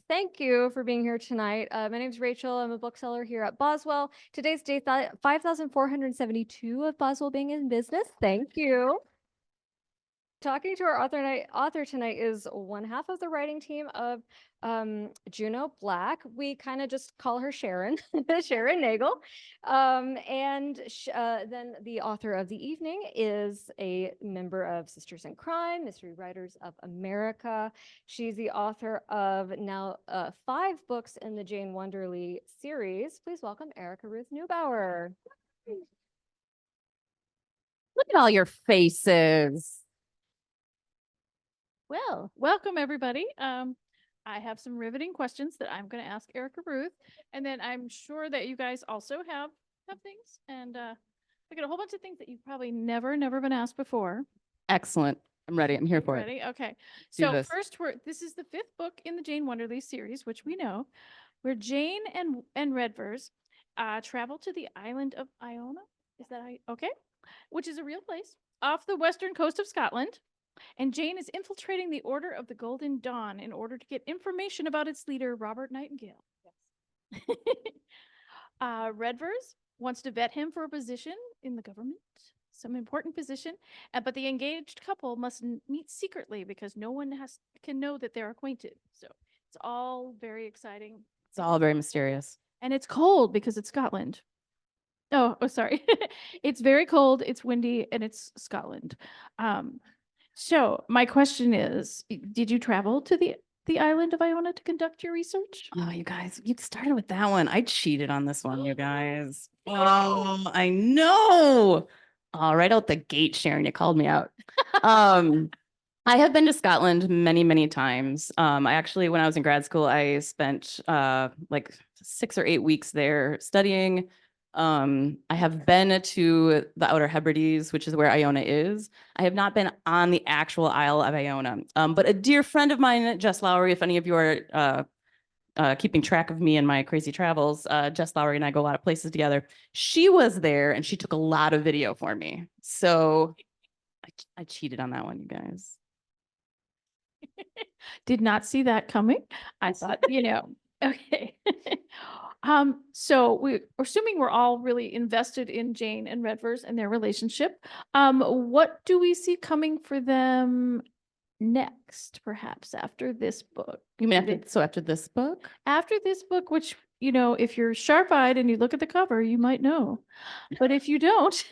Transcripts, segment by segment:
Thank you for being here tonight. My name's Rachel. I'm a bookseller here at Boswell. Today's day 5,472 of Boswell being in business. Thank you. Talking to our author tonight is one half of the writing team of Juno Black. We kind of just call her Sharon, Sharon Nagel. Then the author of the evening is a member of Sisters in Crime, Mystery Writers of America. She's the author of now 5 books in the Jane Wunderly series. Please welcome Erica Ruth Neubauer. Look at all your faces. Well, welcome everybody. I have some riveting questions that I'm going to ask Erica Ruth, and then I'm sure that you guys also have things, and we got a whole bunch of things that you've probably never been asked before. Excellent. I'm ready. I'm here for Ready? Okay. Do So this. first, this is the 5th book in the Jane Wunderly series, which we know, where Jane and Redvers travel to the island of Iona. Is that okay? Which is a real place off the western coast of Scotland. And Jane is infiltrating the Order of the Golden Dawn in order to get information about its leader, Robert Nightingale. Yes. Redvers wants to vet him for a position in the government, some important position, but the engaged couple must meet secretly because no one can know that they're acquainted. So it's all very exciting. It's all very mysterious. And it's cold because it's Scotland. Oh, sorry. It's very cold, it's windy, and it's Scotland. So my question is, did you travel to the island of Iona to conduct your research? Oh, you guys, you started with that one. I cheated on this one, you guys. Oh, I know. All right out the gate, Sharon, you called me out. I have been to Scotland many, many times. I actually, when I was in grad school, I spent like 6 or 8 weeks there studying. I have been to the Outer Hebrides, which is where Iona is. I have not been on the actual Isle of Iona. But a dear friend of mine, Jess Lowry, if any of you are keeping track of me and my crazy travels, Jess Lowry and I go a lot of places together. She was there and she took a lot of video for me. So I cheated on that one, you guys. Did not see that coming. I thought, okay. So we're assuming we're all really invested in Jane and Redvers and their relationship. What do we see coming for them next, perhaps after this book? You mean after this book? After this book, which, if you're sharp-eyed and you look at the cover, you might know. But if you don't,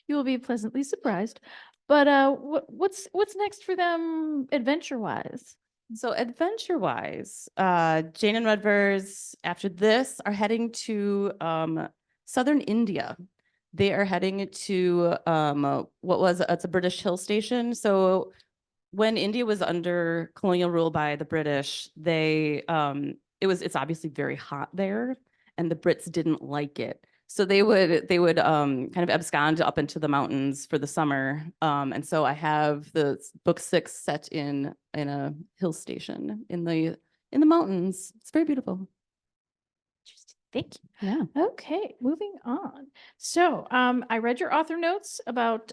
you will be pleasantly surprised. But what's next for them adventure-wise? So adventure-wise, Jane and Redvers, after this, are heading to southern India. They are heading to it's a British hill station. So when India was under colonial rule by the British, it's obviously very hot there, and the Brits didn't like it. So they would kind of abscond up into the mountains for the summer. And so I have the book 6 set in a hill station in the mountains. It's very beautiful. Interesting. Thank you. Yeah. Okay, moving on. So I read your author notes about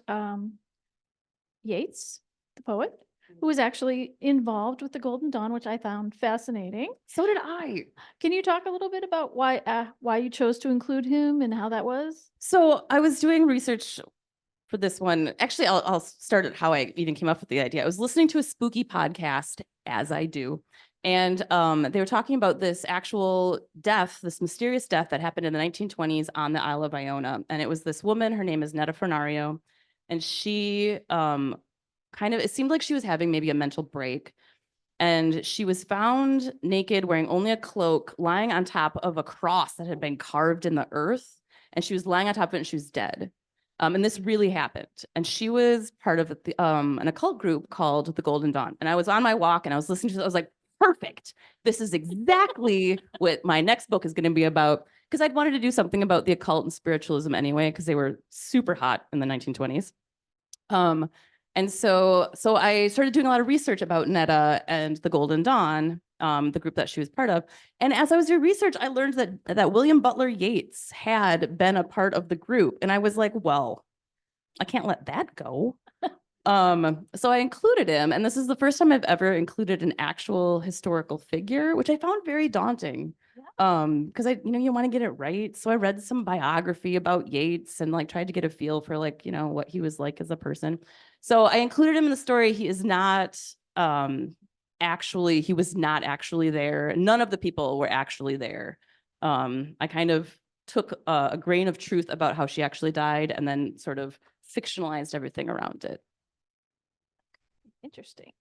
Yeats, the poet, who was actually involved with the Golden Dawn, which I found fascinating. So did I. Can you talk a little bit about why you chose to include him and how that was? So I was doing research for this one. Actually, I'll start at how I even came up with the idea. I was listening to a spooky podcast, as I do, and they were talking about this actual death, this mysterious death that happened in the 1920s on the Isle of Iona. And it was this woman, her name is Netta Fornario, and she it seemed like she was having maybe a mental break. And she was found naked, wearing only a cloak, lying on top of a cross that had been carved in the earth. And she was lying on top of it and she was dead. And this really happened. And she was part of an occult group called the Golden Dawn. And I was on my walk and I was listening to it. I was like, perfect. This is exactly what my next book is going to be about. Because I'd wanted to do something about the occult and spiritualism anyway, because they were super hot in the 1920s. And so I started doing a lot of research about Netta and the Golden Dawn, the group that she was part of. And as I was doing research, I learned that William Butler Yeats had been a part of the group. And I was like, well, I can't let that go. So I included him, and this is the first time I've ever included an actual historical figure, which I found very daunting. Because you want to get it right. So I read some biography about Yeats and like tried to get a feel for like, what he was like as a person. So I included him in the story. He was not actually there. None of the people were actually there. I kind of took a grain of truth about how she actually died and then sort of fictionalized everything around it. Interesting.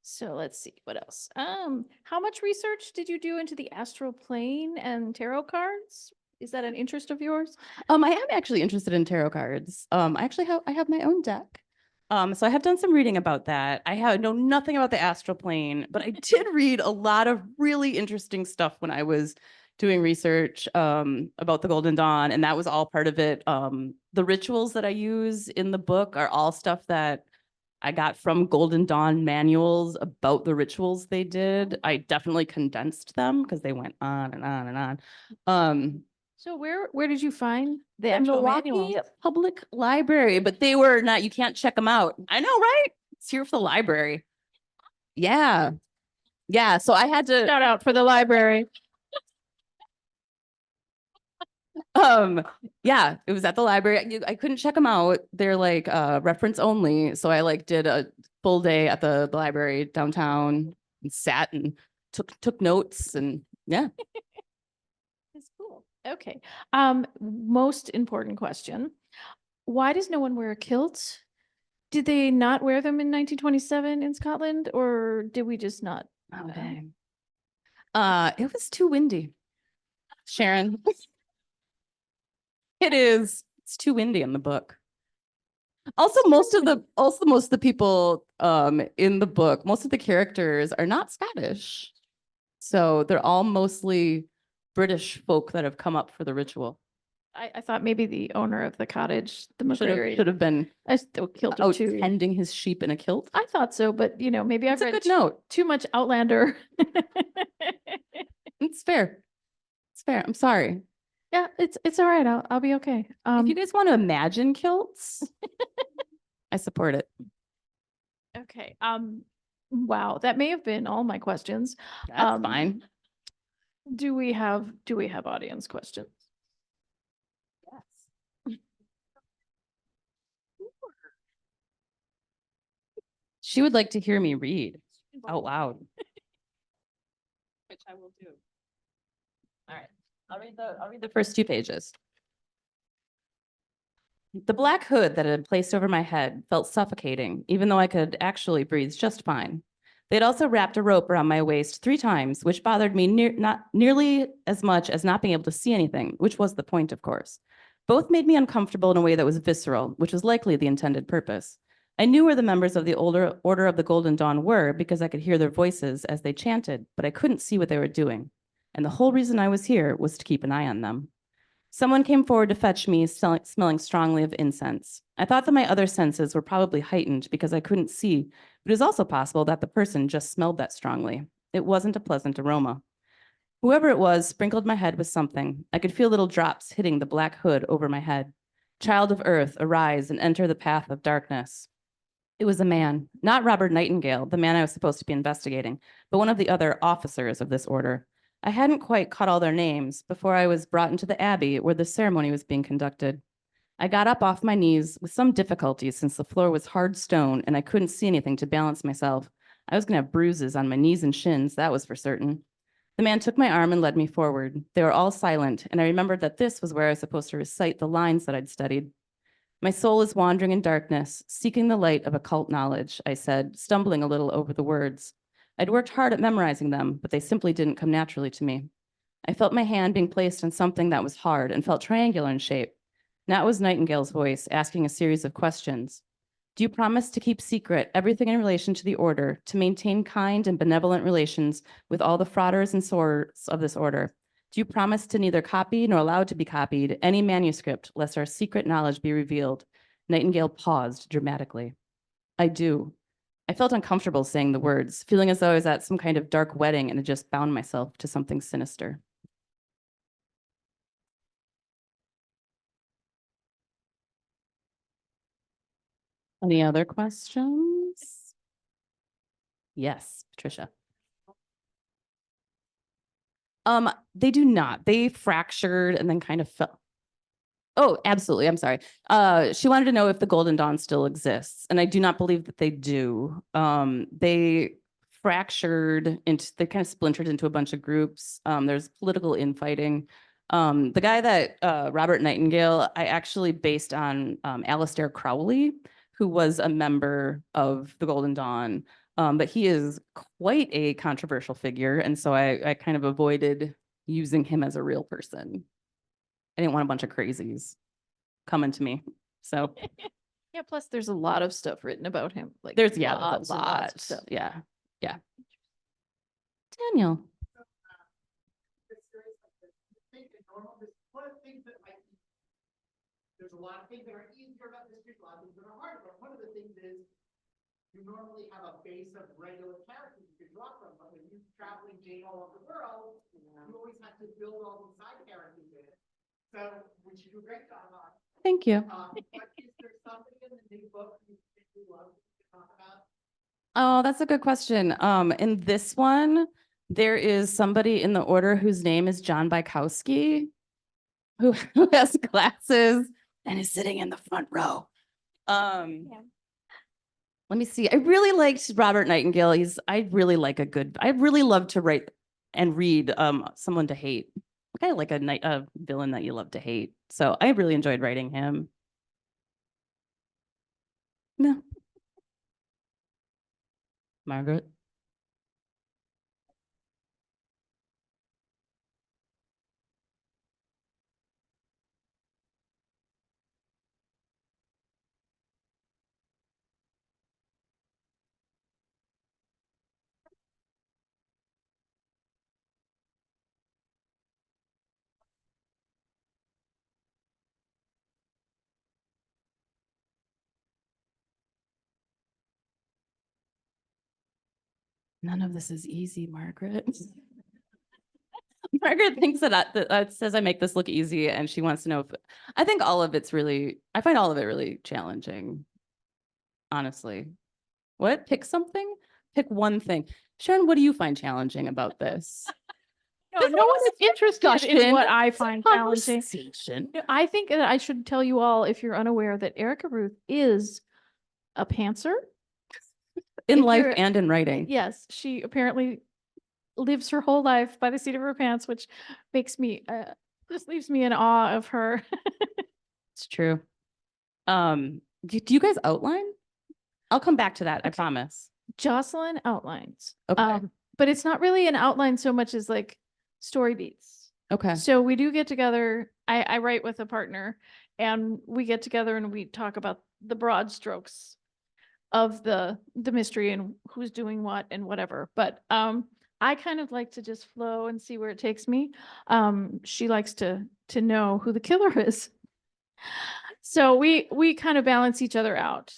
So let's see what else. How much research did you do into the astral plane and tarot cards? Is that an interest of yours? I am actually interested in tarot cards. I have my own deck. So I have done some reading about that. Know nothing about the astral plane, but I did read a lot of really interesting stuff when I was doing research about the Golden Dawn, and that was all part of it. The rituals that I use in the book are all stuff that I got from Golden Dawn manuals about the rituals they did. I definitely condensed them because they went on and on and on. So where did you find the The actual Milwaukee manuals? Public Library, but they were not, you can't check them out. I know, right? It's here for the library. Yeah. Yeah. So I had to, Shout out for the library. yeah, it was at the library. I couldn't check them out. They're like reference only. So I like did a full day at the library downtown and sat and took notes and yeah. That's cool. Okay. Most important question. Why does no one wear a kilt? Did they not wear them in 1927 in Scotland, or did we just not? Okay. It was too windy. Sharon. It is. It's too windy in the book. Also, most of the people in the book, most of the characters are not Scottish. So they're all mostly British folk that have come up for the ritual. I thought maybe the owner of the cottage, the McCreary, Should have been I still killed out too. tending his sheep in a kilt. I thought so, but maybe I've It's a read good note. too much Outlander. It's fair. It's fair. I'm sorry. Yeah, it's all right. I'll be okay. If you guys want to imagine kilts, I support it. Okay. Wow, that may have been all my questions. That's fine. Do we have audience questions? Yes. She would like to hear me read out loud. Which I will do. All right. I'll read the first 2 pages. The black hood that had been placed over my head felt suffocating, even though I could actually breathe just fine. They'd also wrapped a rope around my waist 3 times, which bothered me not nearly as much as not being able to see anything, which was the point, of course. Both made me uncomfortable in a way that was visceral, which was likely the intended purpose. I knew where the members of the older Order of the Golden Dawn were because I could hear their voices as they chanted, but I couldn't see what they were doing. And the whole reason I was here was to keep an eye on them. Someone came forward to fetch me, smelling strongly of incense. I thought that my other senses were probably heightened because I couldn't see, but it is also possible that the person just smelled that strongly. It wasn't a pleasant aroma. Whoever it was sprinkled my head with something. I could feel little drops hitting the black hood over my head. Child of earth, arise and enter the path of darkness. It was a man, not Robert Nightingale, the man I was supposed to be investigating, but one of the other officers of this order. I hadn't quite caught all their names before I was brought into the abbey where the ceremony was being conducted. I got up off my knees with some difficulty since the floor was hard stone and I couldn't see anything to balance myself. I was going to have bruises on my knees and shins, that was for certain. The man took my arm and led me forward. They were all silent, and I remembered that this was where I was supposed to recite the lines that I'd studied. My soul is wandering in darkness, seeking the light of occult knowledge, I said, stumbling a little over the words. I'd worked hard at memorizing them, but they simply didn't come naturally to me. I felt my hand being placed on something that was hard and felt triangular in shape. That was Nightingale's voice asking a series of questions. Do you promise to keep secret everything in relation to the order, to maintain kind and benevolent relations with all the frauders and sorts of this order? Do you promise to neither copy nor allow to be copied any manuscript, lest our secret knowledge be revealed? Nightingale paused dramatically. I do. I felt uncomfortable saying the words, feeling as though I was at some kind of dark wedding and had just bound myself to something sinister. Any other questions? Yes, Patricia. They do not. They fractured and then kind of fell. Oh, absolutely. I'm sorry. She wanted to know if the Golden Dawn still exists, and I do not believe that they do. They fractured into, they kind of splintered into a bunch of groups. There's political infighting. The guy that Robert Nightingale, I actually based on Aleister Crowley, who was a member of the Golden Dawn. But he is quite a controversial figure, and so I kind of avoided using him as a real person. I didn't want a bunch of crazies coming to me. So Yeah, plus there's a lot of stuff written about him. Like there's a lots and lots lot. of stuff. Yeah. Yeah. Daniel. There's a lot of things that are easier about mystery, a lot of things that are harder, but one of the things is you normally have a base of regular characters you can draw from, but when you're traveling Jane all over the world, you always have to build all these side characters in. So, which you do a great job on. Thank you. But is there somebody in the new book you particularly love to talk about? Oh, that's a good question. In this one, there is somebody in the order whose name is John Bykowski, who has glasses and is sitting in the front row. Let me see. I really liked Robert Nightingale. I really love to write and read someone to hate. Kind of like a villain that you love to hate. So I really enjoyed writing him. No. Margaret. None of this is easy, Margaret. Margaret thinks that says I make this look easy, and she wants to know if I think all of it's really, I find all of it really challenging, honestly. What? Pick something? Pick one thing. Sharon, what do you find challenging about this? No, no one is interested in what I find challenging. Conversation. I think that I should tell you all, if you're unaware, that Erica Ruth is a pantser. In If life you're- and in writing. Yes, she apparently lives her whole life by the seat of her pants, which makes me just leaves me in awe of her. It's true. Do you guys outline? I'll come back to that, I promise. Jocelyn outlines. Okay. But it's not really an outline so much as like story beats. Okay. So we do get together. I write with a partner, and we get together and we talk about the broad strokes of the mystery and who's doing what and whatever. But I kind of like to just flow and see where it takes me. She likes to know who the killer is. So we kind of balance each other out.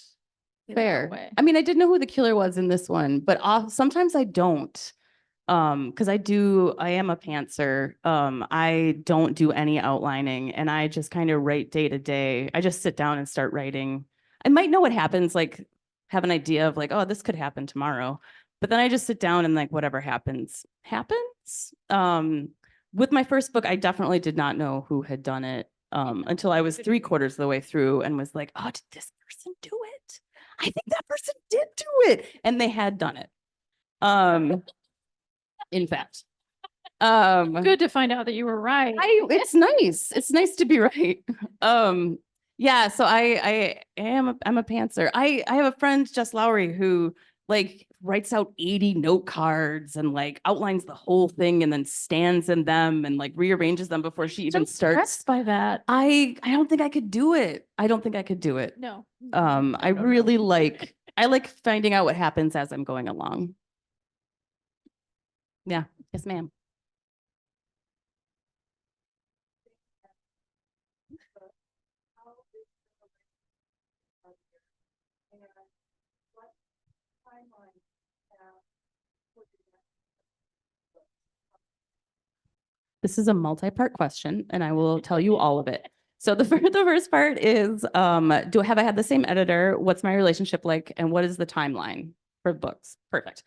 in that Fair. way. I mean, I did know who the killer was in this one, but sometimes I don't. Because I am a pantser. I don't do any outlining, and I just kind of write day to day. I just sit down and start writing. I might know what happens, like have an idea of like, oh, this could happen tomorrow. But then I just sit down and like whatever happens, happens. With my first book, I definitely did not know who had done it until I was 3/4 of the way through and was like, oh, did this person do it? I think that person did do it. And they had done it. In fact. Good to find out that you were right. It's nice. It's nice to be right. Yeah, so I'm a pantser. I have a friend, Jess Lowry, who like writes out 80 note cards and like outlines the whole thing and then stands in them and like rearranges them before she even starts. Impressed by that. I don't think I could do it. I don't think I could do it. No. I really like finding out what happens as I'm going along. Yeah. Yes, ma'am. This is a multi-part question, and I will tell you all of it. So the first part is, have I had the same editor? What's my relationship like? And what is the timeline for books? Perfect.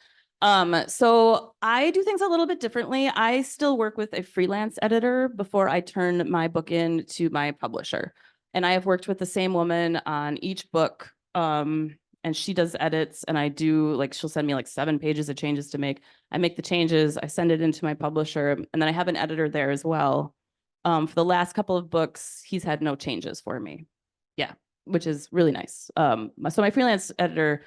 So I do things a little bit differently. I still work with a freelance editor before I turn my book in to my publisher. And I have worked with the same woman on each book. And she does edits, and I do, like, she'll send me like 7 pages of changes to make. I make the changes, I send it into my publisher, and then I have an editor there as well. For the last couple of books, he's had no changes for me. Yeah, which is really nice. So my freelance editor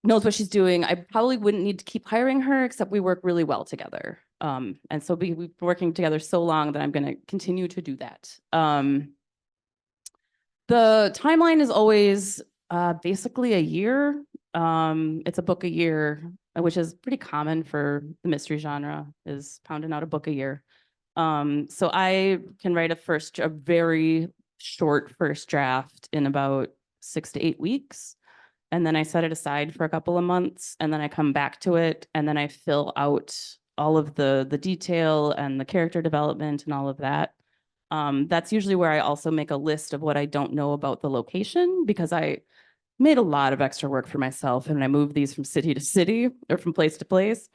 knows what she's doing. I probably wouldn't need to keep hiring her, except we work really well together. And so we've been working together so long that I'm going to continue to do that. The timeline is always basically a year. It's a book a year, which is pretty common for the mystery genre, is pounding out a book a year. So I can write a very short first draft in about 6 to 8 weeks. And then I set it aside for a couple of months, and then I come back to it, and then I fill out all of the detail and the character development and all of that. That's usually where I also make a list of what I don't know about the location, because I made a lot of extra work for myself and I moved these from city to city or from place to place.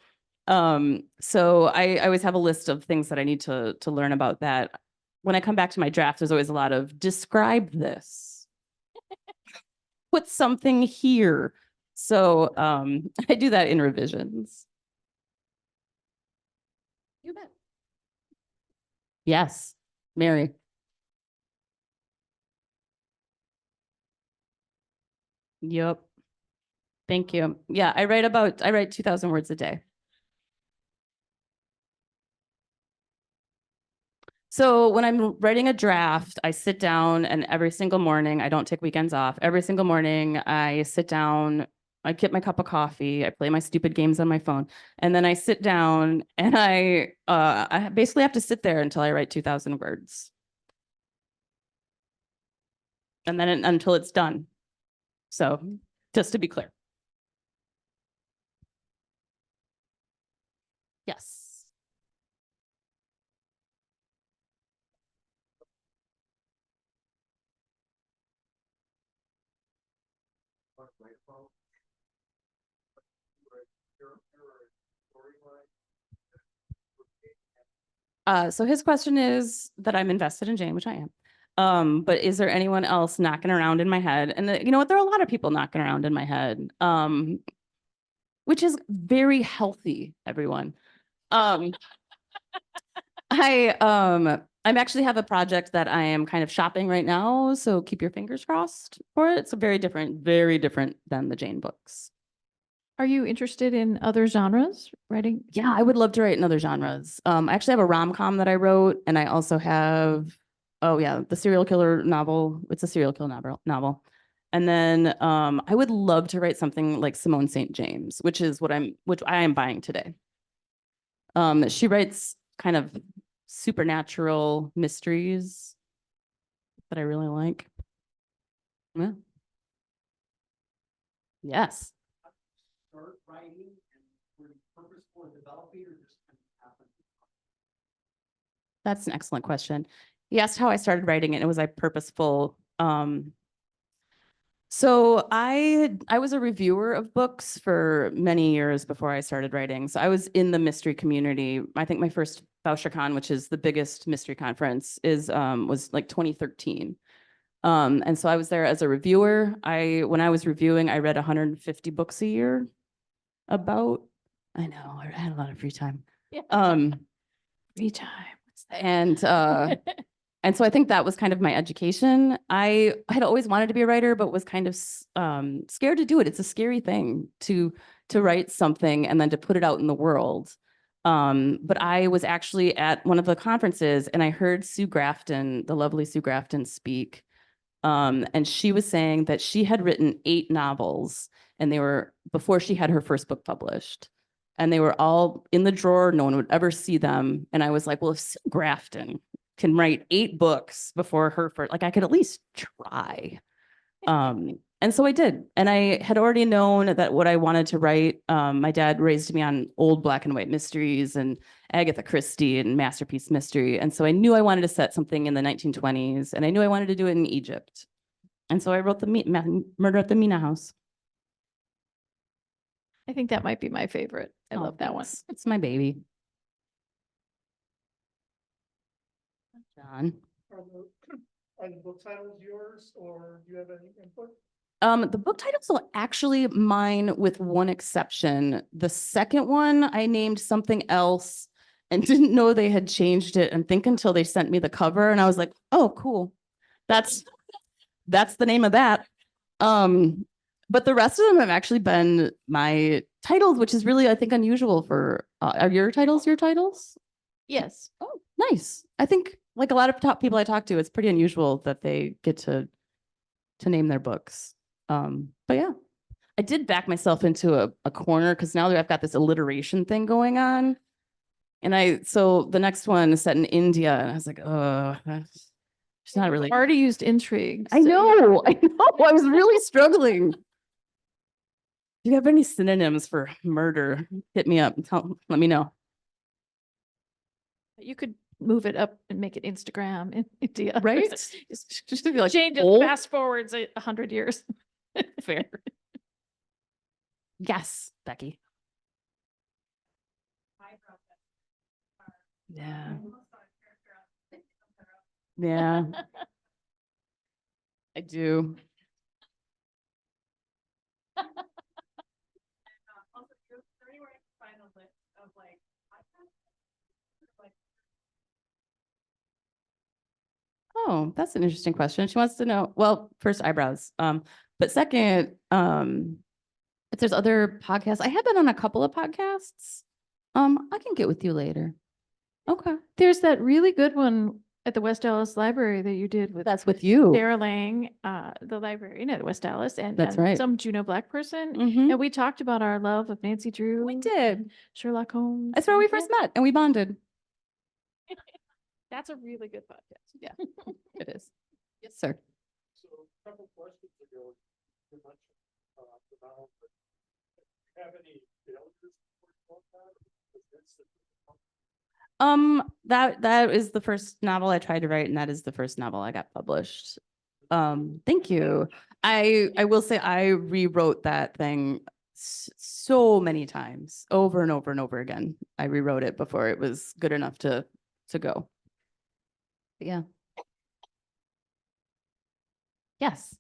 So I always have a list of things that I need to learn about that. When I come back to my draft, there's always a lot of describe this. Put something here. So I do that in revisions. You bet. Yes, Mary. Yep. Thank you. Yeah, I write 2,000 words a day. So when I'm writing a draft, I sit down, and every single morning, I don't take weekends off. Every single morning I sit down, I get my cup of coffee, I play my stupid games on my phone, and then I sit down and I basically have to sit there until I write 2,000 words. And then until it's done. So just to be clear. Yes. So his question is that I'm invested in Jane, which I am. But is there anyone else knocking around in my head? And you know what? There are a lot of people knocking around in my head, which is very healthy, everyone. I'm actually have a project that I am kind of shopping right now, so keep your fingers crossed for it. It's very different than the Jane books. Are you interested in other genres writing? Yeah, I would love to write in other genres. I actually have a rom-com that I wrote, and I also have, the serial killer novel. It's a serial killer novel. And then I would love to write something like Simone St. James, which I am buying today. She writes kind of supernatural mysteries that I really like. Yeah. Yes. Start writing and were you purposeful in developing or just kind of happened? That's an excellent question. He asked how I started writing it, and was I purposeful? So I was a reviewer of books for many years before I started writing. So I was in the mystery community. I think my first BoucherCon, which is the biggest mystery conference, was like 2013. And so I was there as a reviewer. When I was reviewing, I read 150 books a year. I know, I had a lot of free time. Yeah. Free time. And so I think that was kind of my education. I had always wanted to be a writer, but was kind of scared to do it. It's a scary thing to write something and then to put it out in the world. But I was actually at one of the conferences, and I heard Sue Grafton, the lovely Sue Grafton, speak. And she was saying that she had written 8 novels, and they were before she had her first book published. And they were all in the drawer. No one would ever see them. And I was like, well, if Sue Grafton can write 8 books before her first, like, I could at least try. And And so I did. And I had already known that what I wanted to write. My dad raised me on old black and white mysteries and Agatha Christie and masterpiece mystery. And so I knew I wanted to set something in the 1920s, and I knew I wanted to do it in Egypt. And so I wrote the Murder at the Mina House. I think that might be my favorite. I Oh, love that one. thanks. It's my baby. John. Are the book titles yours, or do you have any input? The book titles are actually mine with one exception. The second one I named something else and didn't know they had changed it, and think until they sent me the cover and I was like, oh, cool. That's the name of that. But the rest of them have actually been my titles, which is really, I think, unusual for, are your titles your titles? Yes. Oh, nice. I think like a lot of top people I talk to, it's pretty unusual that they get to name their books. But yeah, I did back myself into a corner because now that I've got this alliteration thing going on. And so the next one is set in India, and I was like, oh, it's not really. Already used intrigue. I know. I was really struggling. Do you have any synonyms for murder? Hit me up. Let me know. You could move it up and make it Instagram in India. Right? Just to be like, Jane just old? fast forwards 100 years. Fair. Yes, Becky. Yeah. Yeah. I do. Oh, that's an interesting question. She wants to know, well, first eyebrows. But second, if there's other podcasts, I have been on a couple of podcasts. I can get with you later. Okay. There's that really good one at the West Dallas Library that you did with That's with you. Sarah Lang, the librarian at West Dallas, and That's right. some Juneau Black person. Mhm. And we talked about our love of Nancy Drew. We did. Sherlock Holmes. That's where we and- first met and we bonded. That's a really good podcast. Yeah, it is. Yes, sir. So a couple questions ago, you mentioned, the novel, but do you have any failures before you wrote that? Is this That is the first novel I tried to write, and that is the first novel I got published. Thank you. I will say I rewrote that thing so many times, over and over and over again. I rewrote it before it was good enough to go. But yeah. Yes.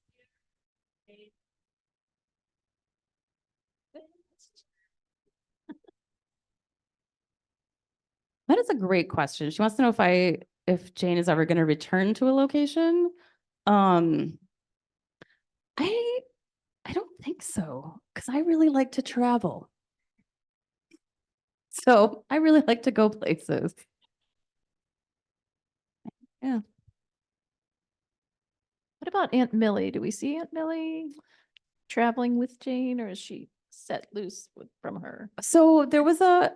That is a great question. She wants to know if Jane is ever going to return to a location. I don't think so, because I really like to travel. So I really like to go places. Yeah. What about Aunt Millie? Do we see Aunt Millie traveling with Jane, or is she set loose from her? So there was a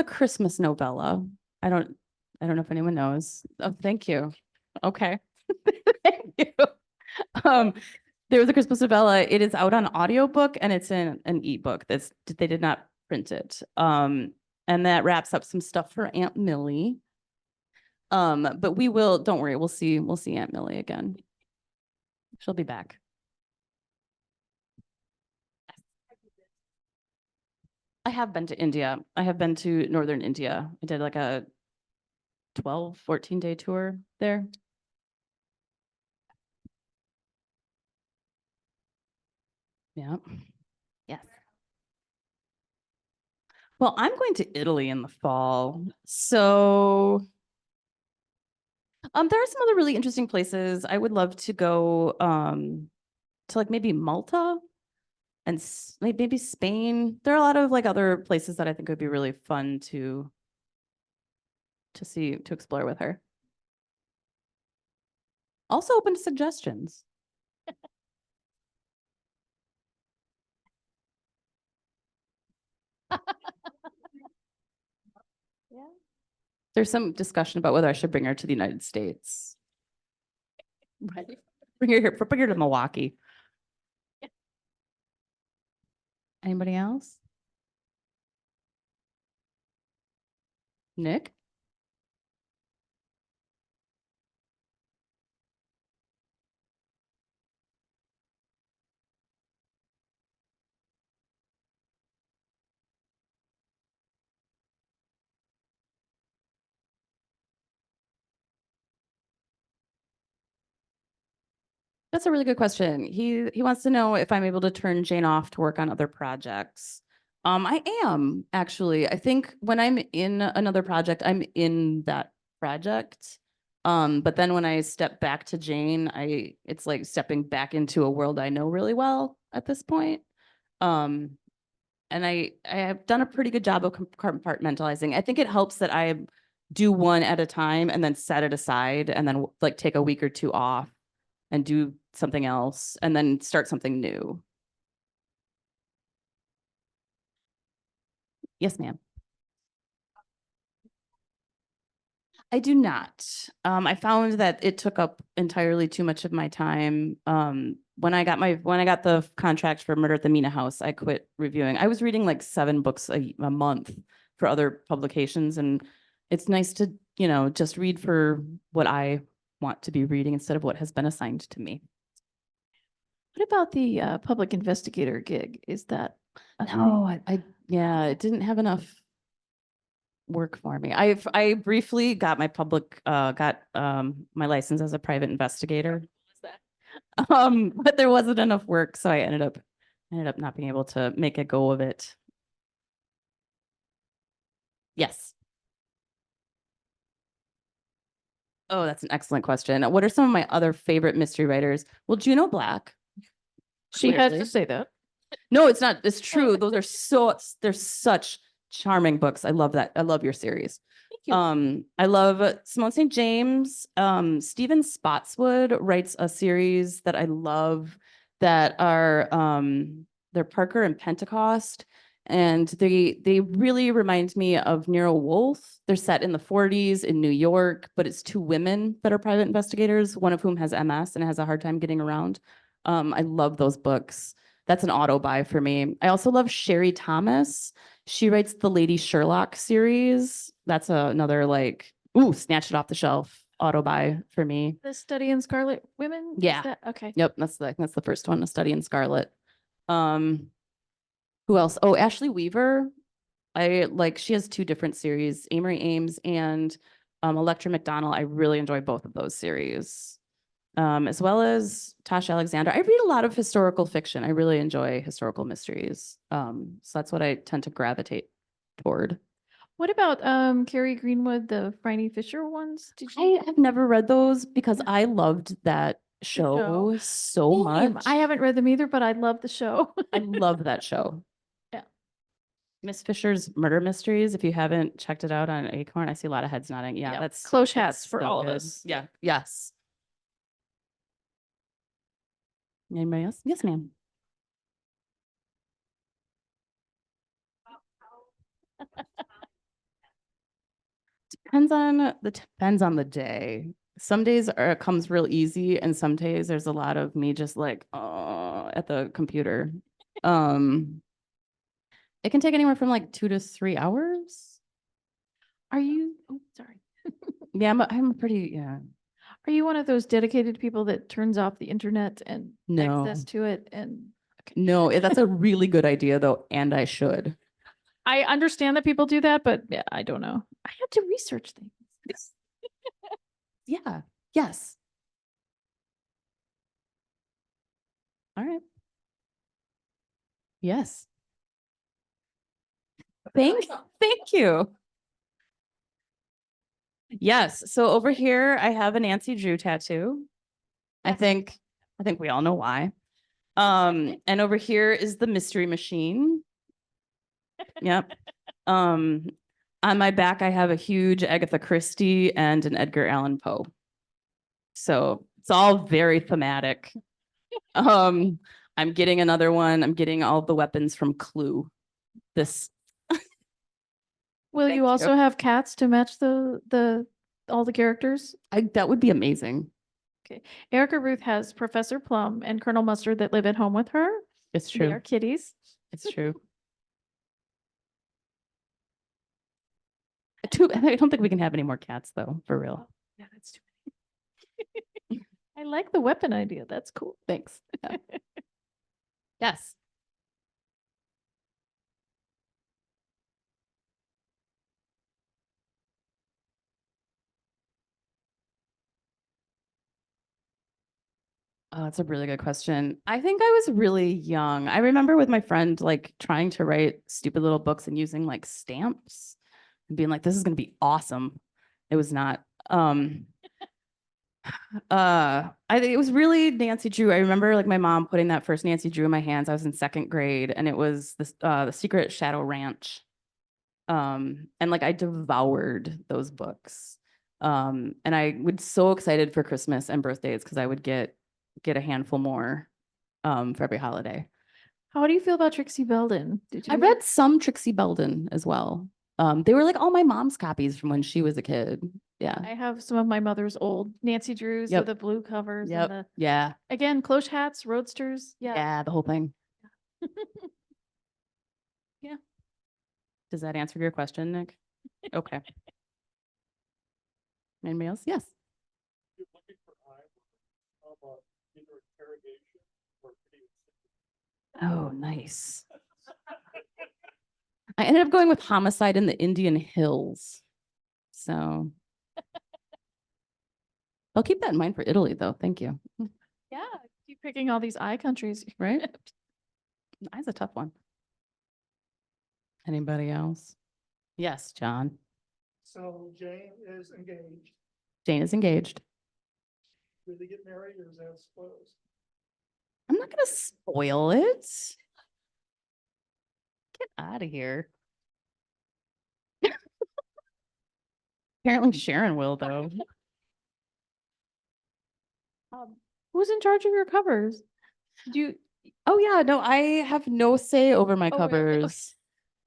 Christmas novella. I don't know if anyone knows. Oh, thank you. Okay. Thank you. There was a Christmas novella. It is out on audiobook and it's in an ebook. They did not print it. And that wraps up some stuff for Aunt Millie. But don't worry, we'll see Aunt Millie again. She'll be back. I have been to India. I have been to northern India. I did like a 14-day tour there. Yeah. Yes. Well, I'm going to Italy in the fall. So there are some other really interesting places. I would love to go to like maybe Malta and maybe Spain. There are a lot of like other places that I think would be really fun to explore with her. Also open to suggestions. Yeah. There's some discussion about whether I should bring her to the United States. Right. Bring her to Milwaukee. Anybody else? Nick? That's a really good question. He wants to know if I'm able to turn Jane off to work on other projects. I am actually. I think when I'm in another project, I'm in that project. But then when I step back to Jane, it's like stepping back into a world I know really well at this point. Um, and I have done a pretty good job of compartmentalizing. I think it helps that I do one at a time and then set it aside and then like take a week or two off and do something else and then start something new. Yes, ma'am. I do not. I found that it took up entirely too much of my time. When I got the contract for Murder at the Mina House, I quit reviewing. I was reading like 7 books a month for other publications, and it's nice to, just read for what I want to be reading instead of what has been assigned to me. What about the public investigator gig? Is that? a thing? No, yeah, it didn't have enough work for me. I briefly got my my license as a private investigator. But there wasn't enough work, so I ended up not being able to make a go of it. Yes. Oh, that's an excellent question. What are some of my other favorite mystery writers? Well, Juno Black. She has clearly. to say that. No, it's not. It's true. They're such charming books. I love that. I love your series. Thank you. I love Simone St. James. Stephen Spotswood writes a series that I love that are they're Parker and Pentecost. And they really remind me of Nero Wolfe. They're set in the 40s in New York, but it's 2 women that are private investigators, one of whom has MS and has a hard time getting around. I love those books. That's an auto buy for me. I also love Sherry Thomas. She writes the Lady Sherlock series. That's another like, snatch it off the shelf auto buy for me. The Study in Scarlet Women? Is Yeah. that- okay. Yep, that's the first one, A Study in Scarlet. Who else? Oh, Ashley Weaver. She has 2 different series, Amory Ames and Electra McDonald. I really enjoy both of those series. As well as Tasha Alexander. I read a lot of historical fiction. I really enjoy historical mysteries. So that's what I tend to gravitate toward. What about Carrie Greenwood, the Franny Fisher ones? Did you? I have never read those because I loved that show so Same. much. I haven't read them either, but I love the show. I love that show. Yeah. Miss Fisher's Murder Mysteries. If you haven't checked it out on Acorn, I see a lot of heads nodding. Yeah, Yep. that's Close hats it's for so all of good. us. Yeah. Yes. Anybody else? Yes, ma'am. Depends on the day. Some days it comes real easy, and some days there's a lot of me just like at the computer. It can take anywhere from like 2 to 3 hours. Are you? Oh, sorry. Yeah, I'm pretty, yeah. Are you one of those dedicated people that turns off the internet and No. access to it? And No, that's a really good idea though, and I should. I understand that people do that, but yeah, I don't know. I have to research things. Yeah. Yes. All right. Yes. Thank you. Yes. So over here, I have a Nancy Drew tattoo. I think we all know why. And over here is the Mystery Machine. Yep. On my back, I have a huge Agatha Christie and an Edgar Allan Poe. So it's all very thematic. I'm getting another one. I'm getting all the weapons from Clue. Will Thank you also have cats to match the all the characters? That would be amazing. Erica Ruth has Professor Plum and Colonel Mustard that live at home with her. It's They true. are kitties. It's true. I don't think we can have any more cats though, for real. Yeah, that's too many. I like the weapon idea. That's cool. Thanks. Yeah. Yes. Oh, that's a really good question. I think I was really young. I remember with my friend, like trying to write stupid little books and using like stamps and being like, this is going to be awesome. It was not. I think it was really Nancy Drew. I remember like my mom putting that first Nancy Drew in my hands. I was in second grade and it was this The Secret Shadow Ranch. And like I devoured those books. And I was so excited for Christmas and birthdays because I would get a handful more for every holiday. How do you feel about Trixie Belden? Did you I read some Trixie Belden as well. They were like all my mom's copies from when she was a kid. Yeah. I have some of my mother's old Nancy Drews Yep. with the blue covers Yep. and the, Yeah. again, cloche hats, roadsters. Yeah. Yeah. The whole thing. Yeah. Does that answer your question, Nick? Okay. Anybody else? Yes. You're looking for either interrogation or Oh, nice. I ended up going with Homicide in the Indian Hills. So I'll keep that in mind for Italy, though. Thank you. Yeah. Keep picking all these eye countries. Right? That's a tough one. Anybody else? Yes, John. So Jane is engaged. Jane is engaged. Do they get married or is that spoiled? I'm not going to spoil it. Get out of here. Apparently Sharon will, though. Who's in charge of your covers? Do you? Oh yeah, no, I have no say over my Oh, really? Okay.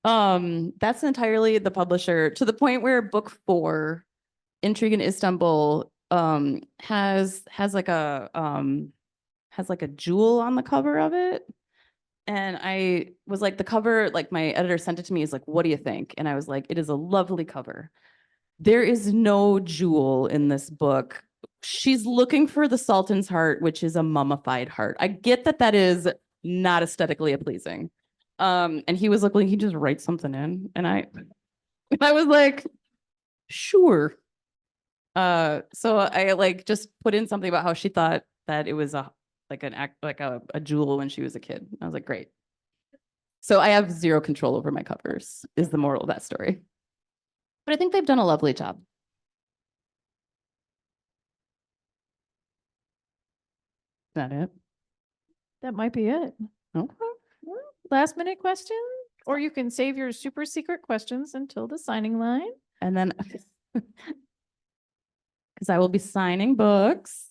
covers. That's entirely the publisher, to the point where book 4, Intrigue in Istanbul, has like a jewel on the cover of it. And I was like, the cover, like my editor sent it to me, is like, what do you think? And I was like, it is a lovely cover. There is no jewel in this book. She's looking for the Sultan's heart, which is a mummified heart. I get that that is not aesthetically pleasing. And he was looking, he just writes something in, and I was like, sure. So I like just put in something about how she thought that it was a jewel when she was a kid. I was like, great. So I have zero control over my covers, is the moral of that story. But I think they've done a lovely job. Is that it? That might be it. Okay. Last minute question, or you can save your super secret questions until the signing line. And then, because I will be signing books.